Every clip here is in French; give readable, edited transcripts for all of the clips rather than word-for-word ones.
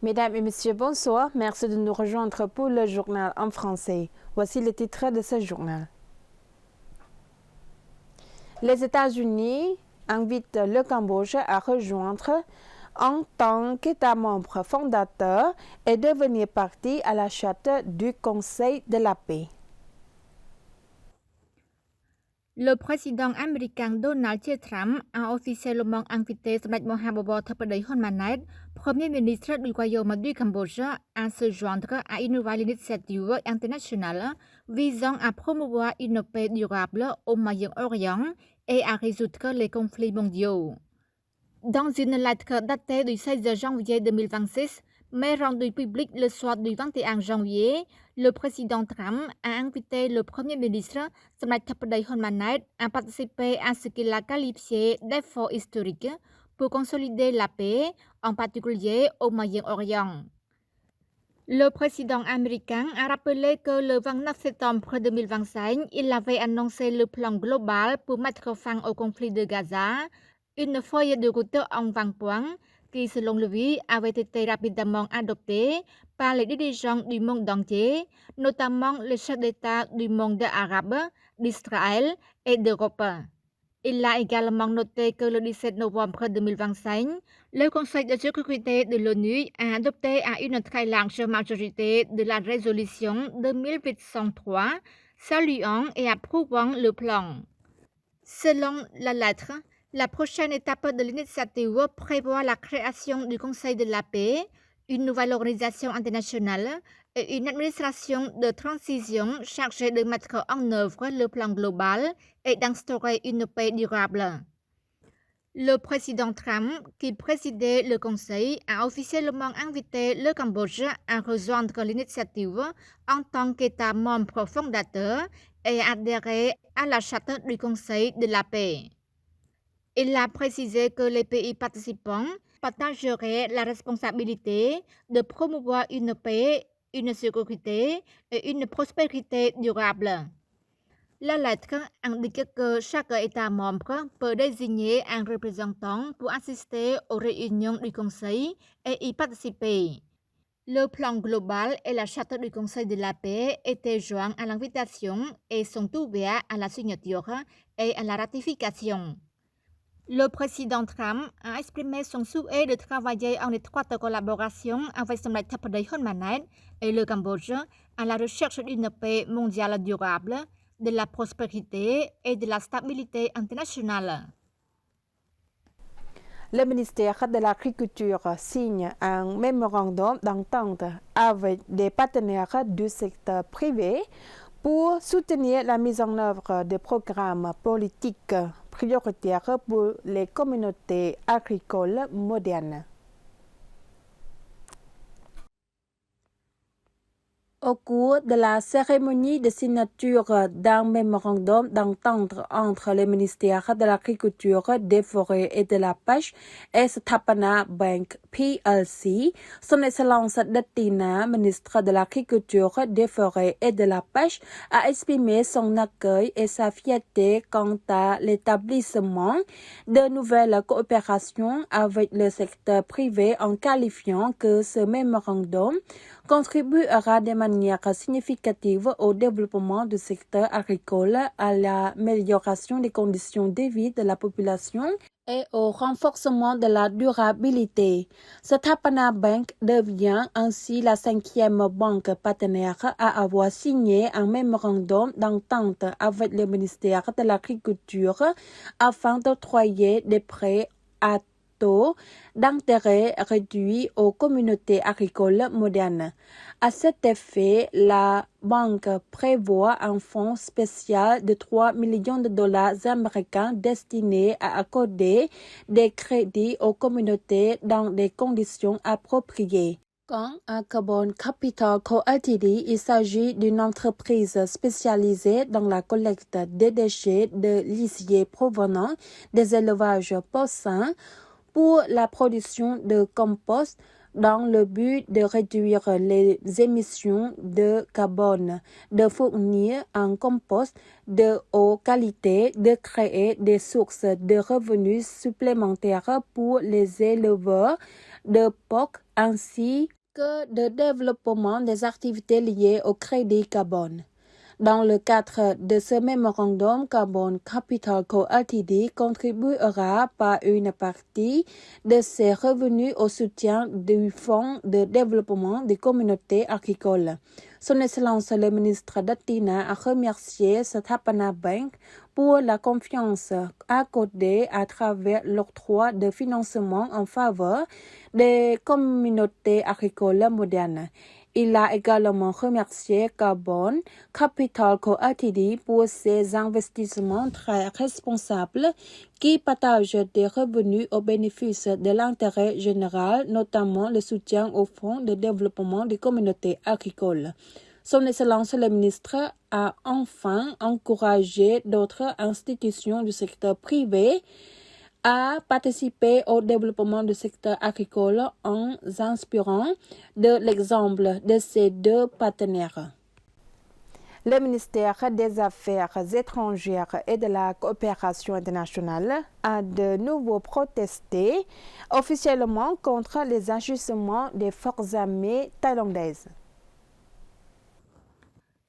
Mesdames et messieurs, bonsoir. Merci de nous rejoindre pour le journal en français. Voici les titres de ce journal. Les États-Unis invitent le Cambodge à rejoindre en tant qu'État membre fondateur et devenir partie à la charte du Conseil de la paix. Le président américain Donald J. Trump a officiellement invité Samdech Mahabobor Thappadej Honmanet, Premier ministre du Royaume du Cambodge, à se joindre à une nouvelle initiative internationale visant à promouvoir une paix durable au Moyen-Orient et à résoudre les conflits mondiaux. Dans une lettre datée du 16 janvier 2026, mais rendue publique le soir du 21 janvier, le président Trump a invité le Premier ministre Samdech Thappadej Honmanet à participer à ce qu'il a qualifié d'effort historique pour consolider la paix, en particulier au Moyen-Orient. Le président américain a rappelé que le 29 septembre 2025, il avait annoncé le plan global pour mettre fin au conflit de Gaza, une feuille de route en 20 points qui, selon lui, avait été rapidement adoptée par les dirigeants du monde entier, notamment les chefs d'État du monde arabe, d'Israël et d'Europe. Il a également noté que le 17 novembre 2025, le Conseil de sécurité de l'ONU a adopté à une très large majorité de la résolution 2803, saluant et approuvant le plan. Selon la lettre, la prochaine étape de l'initiative prévoit la création du Conseil de la paix, une nouvelle organisation internationale et une administration de transition chargée de mettre en œuvre le plan global et d'instaurer une paix durable. Le président Trump, qui présidait le Conseil, a officiellement invité le Cambodge à rejoindre l'initiative en tant qu'État membre fondateur et adhérer à la charte du Conseil de la paix. Il a précisé que les pays participants partageraient la responsabilité de promouvoir une paix, une sécurité et une prospérité durable. La lettre indique que chaque État membre peut désigner un représentant pour assister aux réunions du Conseil et y participer. Le plan global et la charte du Conseil de la paix étaient joints à l'invitation et sont ouverts à la signature et à la ratification. Le président Trump a exprimé son souhait de travailler en étroite collaboration avec Samdech Thappadej Honmanet et le Cambodge à la recherche d'une paix mondiale durable, de la prospérité et de la stabilité internationale. Le ministère de l'Agriculture signe un mémorandum d'entente avec des partenaires du secteur privé pour soutenir la mise en œuvre des programmes politiques prioritaires pour les communautés agricoles modernes. Au cours de la cérémonie de signature d'un mémorandum d'entente entre le ministère de l'Agriculture, des Forêts et de la Pêche et Sthapana Bank PLC, Son Excellence Datina, ministre de l'Agriculture, des Forêts et de la Pêche, a exprimé son accueil et sa fierté quant à l'établissement de nouvelles coopérations avec le secteur privé en qualifiant que ce mémorandum contribuera de manière significative au développement du secteur agricole, à l'amélioration des conditions de vie de la population et au renforcement de la durabilité. Sthapana Bank devient ainsi la 5e banque partenaire à avoir signé un mémorandum d'entente avec le ministère de l'Agriculture afin d'octroyer des prêts à taux d'intérêt réduit aux communautés agricoles modernes. À cet effet, la banque prévoit un fonds spécial de 3 millions de dollars américains destiné à accorder des crédits aux communautés dans des conditions appropriées. Quant à Carbon Capital Co. Ltd, il s'agit d'une entreprise spécialisée dans la collecte des déchets de lisier provenant des élevages porcins pour la production de compost dans le but de réduire les émissions de carbone, de fournir un compost de haute qualité, de créer des sources de revenus supplémentaires pour les éleveurs de POC ainsi que de développement des activités liées au crédit carbone. Dans le cadre de ce mémorandum, Carbon Capital Co. Ltd contribuera par une partie de ses revenus au soutien du Fonds de développement des communautés agricoles. Son Excellence le ministre Datina a remercié Sthapana Bank pour la confiance accordée à travers l'octroi de financement en faveur des communautés agricoles modernes. Il a également remercié Carbon Capital Co. Ltd pour ses investissements très responsables qui partagent des revenus au bénéfice de l'intérêt général, notamment le soutien au Fonds de développement des communautés agricoles. Son Excellence le ministre a enfin encouragé d'autres institutions du secteur privé à participer au développement du secteur agricole en s'inspirant de l'exemple de ces deux partenaires. Le ministère des Affaires étrangères et de la coopération internationale a de nouveau protesté officiellement contre les agissements des forces armées thaïlandaises.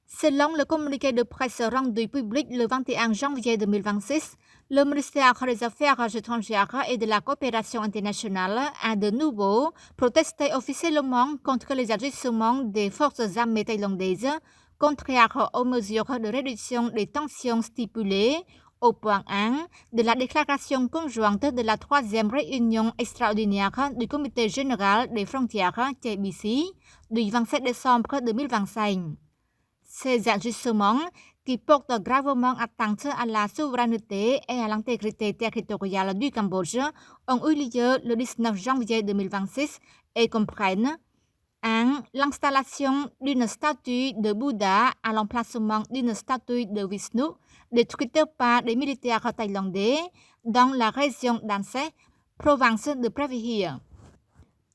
Selon le communiqué de presse rendu public le 21 janvier 2026, le ministère des Affaires étrangères et de la coopération internationale a de nouveau protesté officiellement contre les agissements des forces armées thaïlandaises contraires aux mesures de réduction des tensions stipulées au point 1 de la déclaration conjointe de la 3e réunion extraordinaire du Comité général des frontières KBC du 27 décembre 2025. Ces agissements, qui portent gravement atteinte à la souveraineté et à l'intégrité territoriale du Cambodge, ont eu lieu le 19 janvier 2026 et comprennent 1. L'installation d'une statue de Bouddha à l'emplacement d'une statue de Vishnu, détruite par des militaires thaïlandais dans la région d'Anseh, province de Pravihir.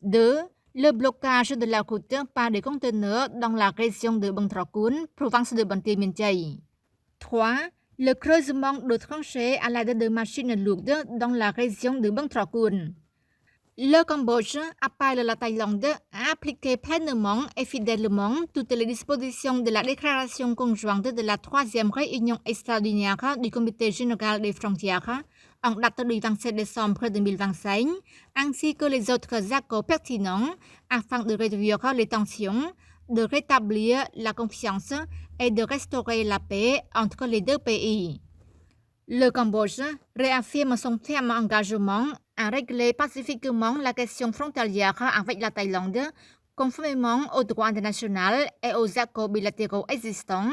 2. Le blocage de la route par des conteneurs dans la région de Bang Trakun, province de Banteay Miền Tây. 3. Le creusement de tranchées à l'aide de machines lourdes dans la région de Bang Trakun. Le Cambodge appelle la Thaïlande à appliquer pleinement et fidèlement toutes les dispositions de la déclaration conjointe de la 3e réunion extraordinaire du Comité général des frontières en date du 27 décembre 2025, ainsi que les autres accords pertinents afin de réduire les tensions, de rétablir la confiance et de restaurer la paix entre les deux pays. Le Cambodge réaffirme son ferme engagement à régler pacifiquement la question frontalière avec la Thaïlande, conformément au droit international et aux accords bilatéraux existants,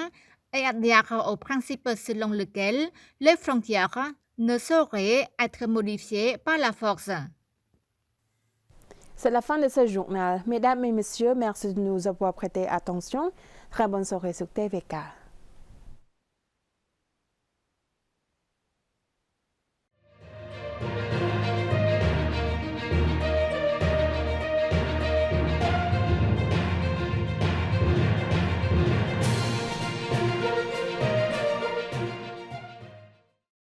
et adhère au principe selon lequel les frontières ne sauraient être modifiées par la force. C'est la fin de ce journal. Mesdames et messieurs, merci de nous avoir prêté attention. Très bonne soirée sur TVK.